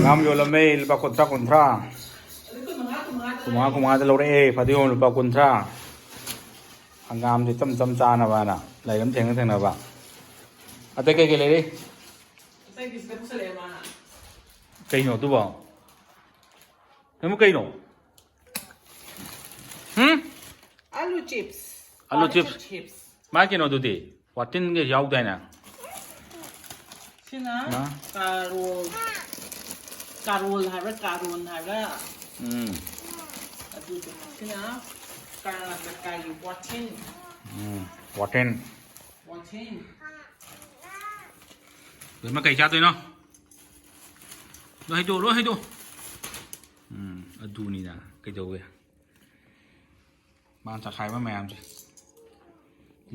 งามโยลเมลปากุนทรากุนทราคุมงาจะโลเรพอดีโอลปากุนทราอังงามที่จำจานะบ้านะไหลน้ำเทงกันเทงนะบ้าอะไรเกี่ยเลยดิเกี่ยหนูตัวบ้าทำไมเกี่ยหนูAloo chips. อาลูชิปส์มาเกี่ยหนูดูดิวัดทิ้งเกี่ยยาวได้นะSina? Karol harga karun harga. Aduh, sina? Karena sekali watching. วัดทิ้ง Watching. เดี๋ยวมาเกี่ยจัดเลยเนาะดูให้ดูดูนี่นะเกี่ยดูเว้ยบ้านจะขายมาแม่มสิ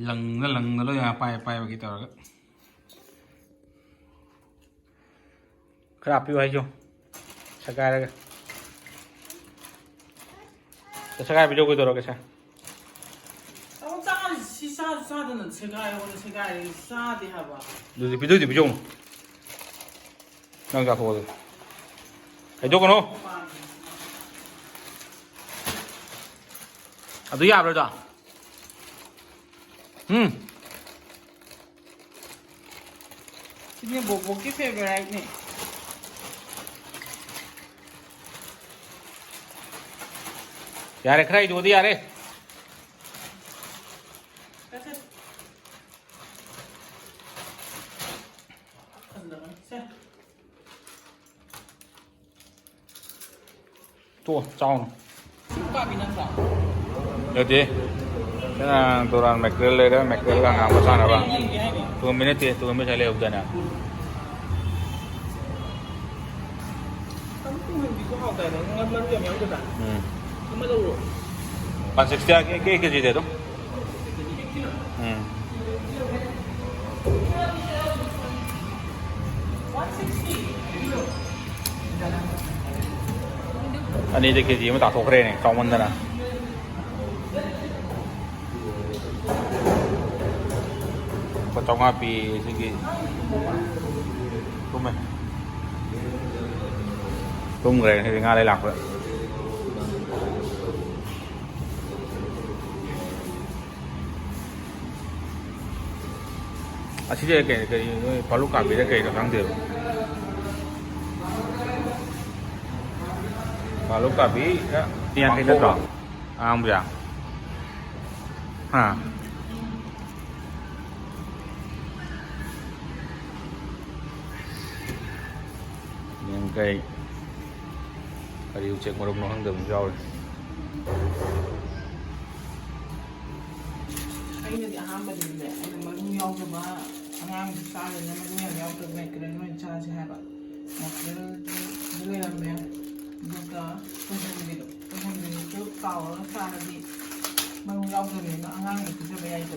ลังนั่นเลยไปเมื่อกี้ต่อแล้วครับพี่ไว้จูสกายเลยก็สกายไปจูกุยตัวเราแค่ใช่사드는 제가 사디 하봐.ดูดิไปจูนั่งจับตัวเลยไอ้จูกันโน่อะดูยาบเลยจ้ะ이게 뭐 먹기 페이버라이트네. यार खराई दो दी यार तो चाव jadi nah turan mackerel le ra mackerel ka ngam sana ba 2 minute 2 minute chale ubda na पाँच sixty के जी दे दोอันนี้จะกี่มันตัดทุกเรื่องเนี่ย2 วันนะก็จ้องว่าปีสิกี่รู้ไหมรู้เลยให้งานอะไรหลักเลยअच्छी जगह कहीं फलों का भी कहीं तो खाते हो फलों का भी यहाँ कहीं तो आम जा हाँ những cây điều chỉnh một đồng nó không được rồi Ini ahammadillah. Ini malu yang cuma angang besar ini malu yang tu mereka ni cara siapa. Mereka dulu yang mereka juga tuhan itu kau sana di malu yang tu ni angang itu je bayar itu.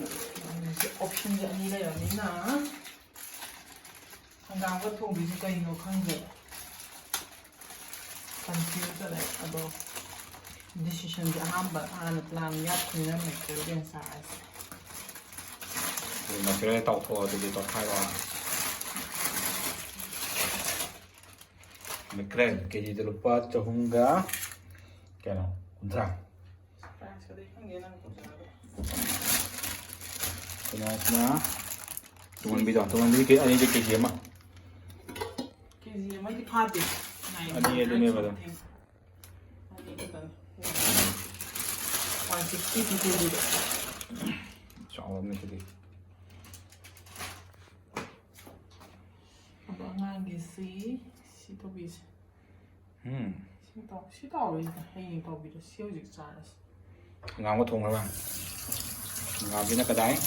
Ini option je ni lah yang ni na. Angang tu pun bisa kau ingin kau je. Confused lah atau decision je ahambat anak lang yat ni lah mereka yang sahaja. mà cái này tàu thua thì tàu khai vào mình cái gì từ lúc bắt cho hung gà cái nào cũng ra cái nào na tuần bây cái anh cái gì mà mấy cái party anh ấy đưa vào đâu 160 chọn mình cái gì Abangan gisi, si tobis. Si tobis, hay tobis, siêu dịch sản. ngon có thùng rồi bạn ngon với nó cái đáy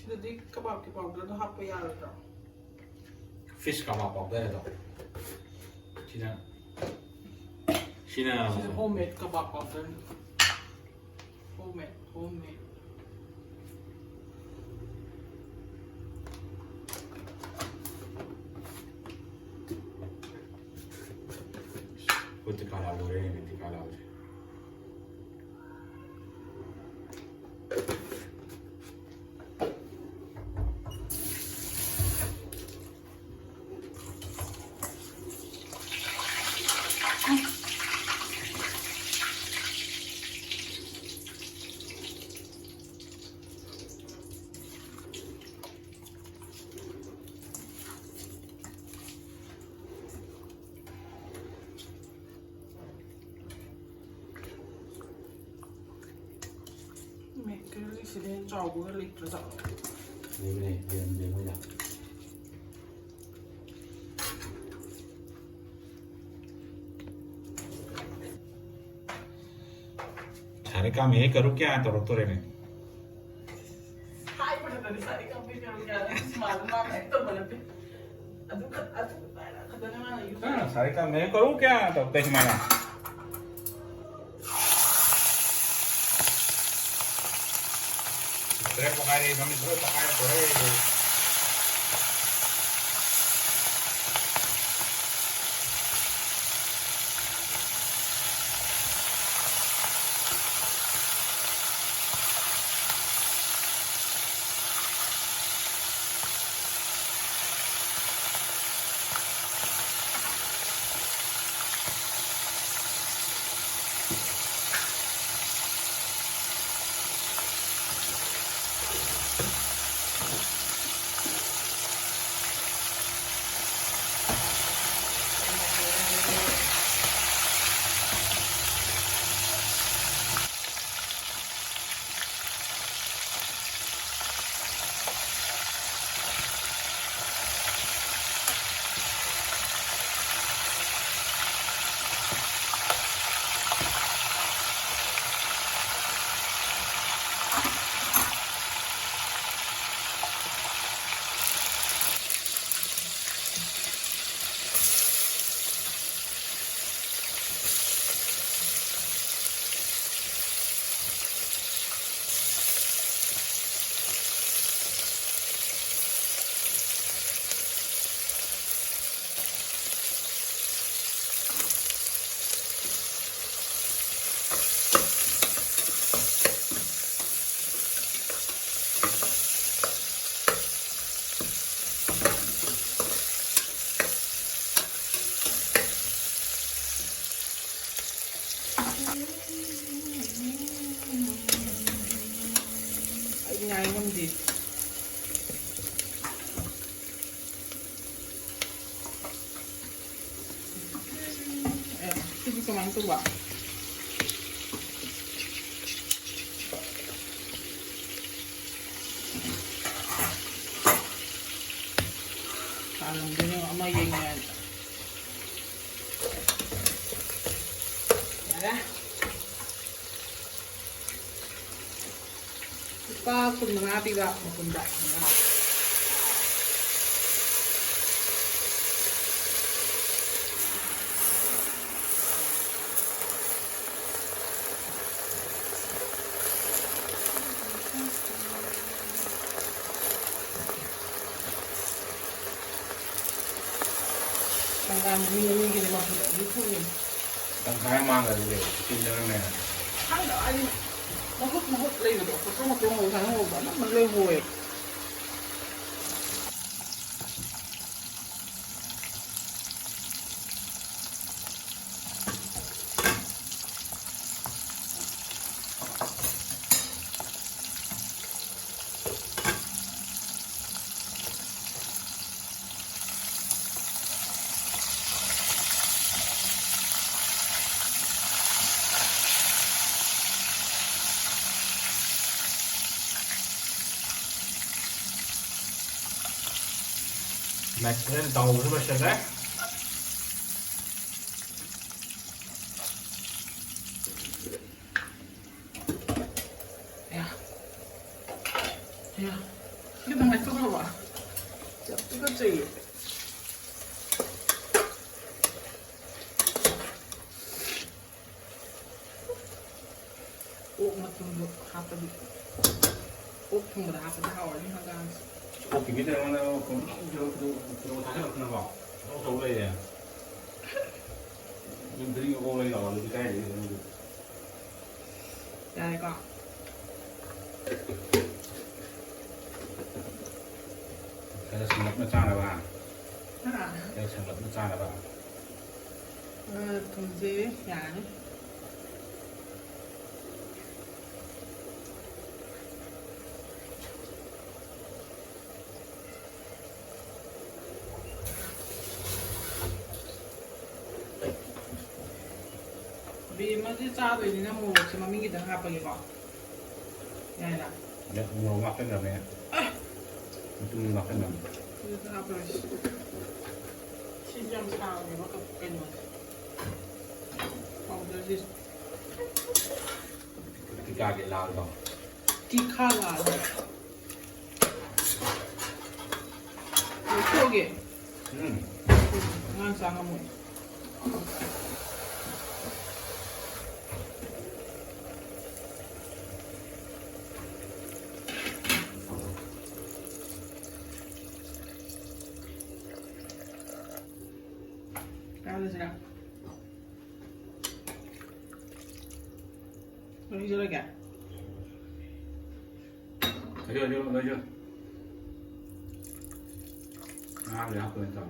Jadi kebab itu apa ya itu? fish kebab bọc đây rồi China homemade kebab itu. Homemade. tikka lalu ini tikka lalu. Mẹ cái lịch sử đen trò của cái lịch rồi dạo. Đây đây thôi nhỉ. सारे काम हे करू क्या आता रोतो रे Hai pada tadi saat ikan pikir semalam mana itu berarti. Aduh katanya mana itu? सारे काम हे करू क्या आता त्याची मला Tre pagare kami dulu pakai kore. Ngày năm gì? Itu kemana tuh, Bang? Kalau dia sama yang ya. Pa kung nangabi ba makunda na. Tanggal ini gini masuk itu ni. Tangkai mangga gitu, tinggal mana? Ada ada mahut lagi tu. Kau mau keluar sana mau mana? Mana boleh. Maxwell davulu başladı. Ya. Ya. Kita main tu apa? Jap tu kecil. Oh, macam tu apa di? Oh, cuma dah apa dah awal ni kan. 꼭 비밀 때문에 그러고 다시 없는 거. 너무 좋으래. Yung drink ko lang ako, hindi kaya din. Kaya ka. Kaya sinap na sana ba? Ha? Kaya sinap na sana ba? Tuesday, yani. Bima sa atin na mo si mami kita kapag ikaw. Yan na. Ano, umawakan na ba yan? Ito umawakan na. Ito kapag si James sa akin, makapagin mo. Oh, there's this Kikagin lang ako. tikala. Ito, okay. Nga sanga mo. Kaya sila. Ano sila kaya? Ayo. Ah, lihat aku entah.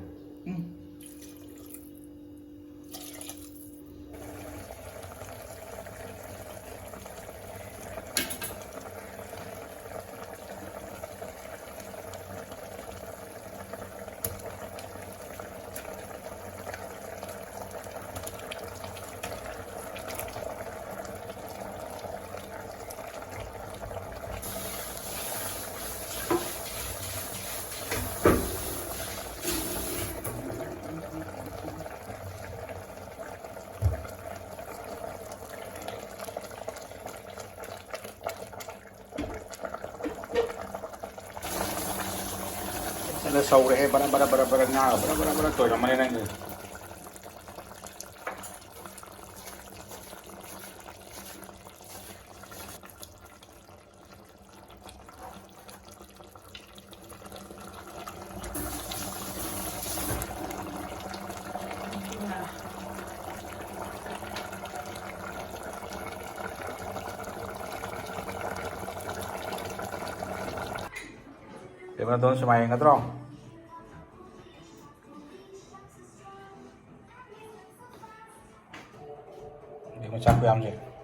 Ada sore bara nga bara to naman na yun. Di ba na doon sumayang ka drong? Hindi mo sabi ang siya.